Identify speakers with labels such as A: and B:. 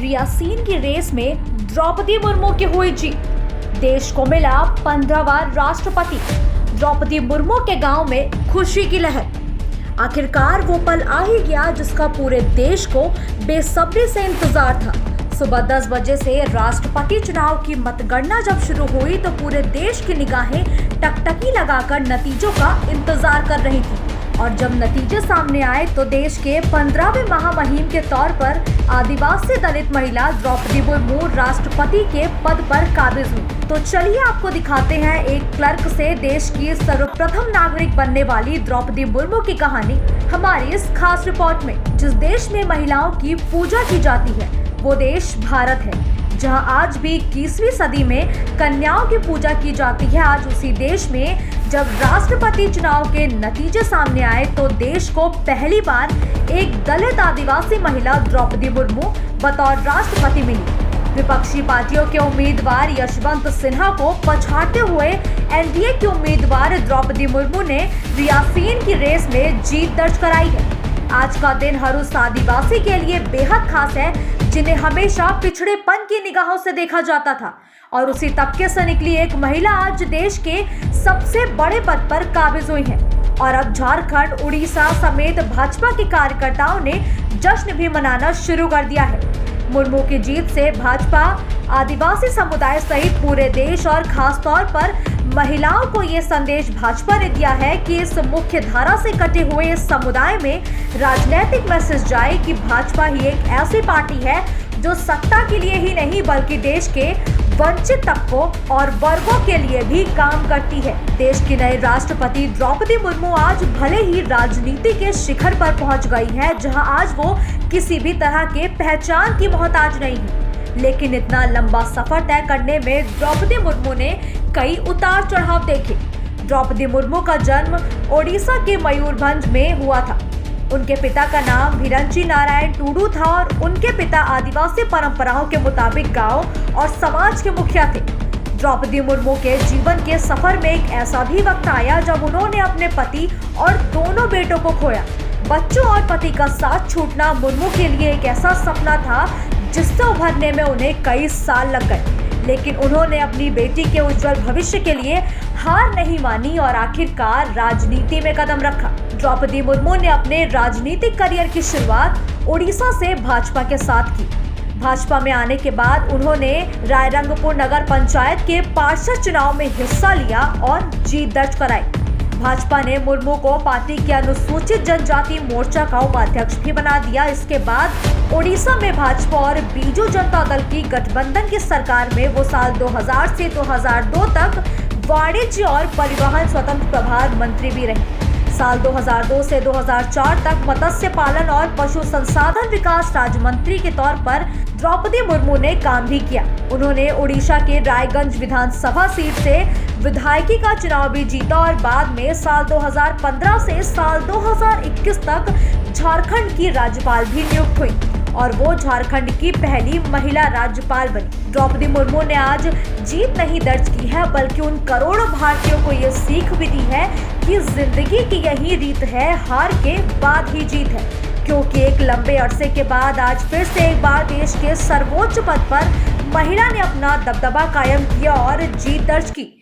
A: रियासीन की रेस में द्रौपदी मुर्मू की हुई जीत। देश को मिला 15वां राष्ट्रपति। द्रौपदी मुर्मू के गांव में खुशी की लहर। आखिरकार वो पल आ ही गया जिसका पूरे देश को बेसब्री से इंतजार था। सुबह 10 बजे से राष्ट्रपति चुनाव की मतगणना जब शुरू हुई तो पूरे देश की निगाहें टकटकी लगाकर नतीजों का इंतजार कर रही थी। और जब नतीजे सामने आए तो देश के 15वें महामहिम के तौर पर आदिवासी दलित महिला द्रौपदी मुर्मू राष्ट्रपति के पद पर काबिज हुई। तो चलिए आपको दिखाते हैं एक क्लर्क से देश की सर्वप्रथम नागरिक बनने वाली द्रौपदी मुर्मू की कहानी हमारी इस खास रिपोर्ट में। जिस देश में महिलाओं की पूजा की जाती है वो देश भारत है, जहां आज भी 21वीं सदी में कन्याओं की पूजा की जाती है। आज उसी देश में जब राष्ट्रपति चुनाव के नतीजे सामने आए तो देश को पहली बार एक दलित आदिवासी महिला द्रौपदी मुर्मू बतौर राष्ट्रपति मिली। विपक्षी पार्टियों के उम्मीदवार यशवंत सिन्हा को पछाड़ते हुए एनडीए की उम्मीदवार द्रौपदी मुर्मू ने रियासीन की रेस में जीत दर्ज कराई है। आज का दिन हर उस आदिवासी के लिए बेहद खास है जिन्हें हमेशा पिछड़ेपन की निगाहों से देखा जाता था, और उसी तबके से निकली एक महिला आज देश के सबसे बड़े पद पर काबिज हुई है। और अब झारखंड, उड़ीसा समेत भाजपा के कार्यकर्ताओं ने जश्न भी मनाना शुरू कर दिया है। मुर्मू की जीत से भाजपा, आदिवासी समुदाय सहित पूरे देश और खास तौर पर महिलाओं को ये संदेश भाजपा ने दिया है कि इस मुख्य धारा से कटे हुए इस समुदाय में राजनीतिक मैसेज जाए कि भाजपा ही एक ऐसी पार्टी है जो सत्ता के लिए ही नहीं बल्कि देश के वंचित तबकों और वर्गों के लिए भी काम करती है। देश की नई राष्ट्रपति द्रौपदी मुर्मू आज भले ही राजनीति के शिखर पर पहुंच गई है, जहां आज वो किसी भी तरह के पहचान की मोहताज नहीं है, लेकिन इतना लंबा सफर तय करने में द्रौपदी मुर्मू ने कई उतार चढ़ाव देखे। द्रौपदी मुर्मू का जन्म ओडिशा के मयूरभंज में हुआ था। उनके पिता का नाम भिरंची नारायण टूडू था और उनके पिता आदिवासी परंपराओं के मुताबिक गांव और समाज के मुखिया थे। द्रौपदी मुर्मू के जीवन के सफर में एक ऐसा भी वक्त आया जब उन्होंने अपने पति और दोनों बेटों को खोया। बच्चों और पति का साथ छूटना मुर्मू के लिए एक ऐसा सपना था जिससे उभरने में उन्हें कई साल लग गए, लेकिन उन्होंने अपनी बेटी के उज्जवल भविष्य के लिए हार नहीं मानी और आखिरकार राजनीति में कदम रखा। द्रौपदी मुर्मू ने अपने राजनीतिक करियर की शुरुआत उड़ीसा से भाजपा के साथ की। भाजपा में आने के बाद उन्होंने रायरंगपुर नगर पंचायत के पार्षद चुनाव में हिस्सा लिया और जीत दर्ज कराई। भाजपा ने मुर्मू को पार्टी के अनुसूचित जनजाति मोर्चा का उपाध्यक्ष भी बना दिया। इसके बाद ओडिशा में भाजपा और बीजू जनता दल की गठबंधन की सरकार में वो साल 2000 से 2002 तक वाणिज्य और परिवहन स्वतंत्र प्रभार मंत्री भी रही। साल 2002 से 2004 तक मत्स्य पालन और पशु संसाधन विकास राज्य मंत्री के तौर पर द्रौपदी मुर्मू ने काम भी किया। उन्होंने ओडिशा के रायगंज विधानसभा सीट से विधायकी का चुनाव भी जीता और बाद में साल 2015 से साल 2021 तक झारखंड की राज्यपाल भी नियुक्त हुई और वो झारखंड की पहली महिला राज्यपाल बनी। द्रौपदी मुर्मू ने आज जीत नहीं दर्ज की है बल्कि उन करोड़ों भारतीयों को ये सीख भी दी है कि जिंदगी की यही रीत है, हार के बाद ही जीत है, क्योंकि एक लंबे अरसे के बाद आज फिर से एक बार देश के सर्वोच्च पद पर महिला ने अपना दबदबा कायम किया और जीत दर्ज की।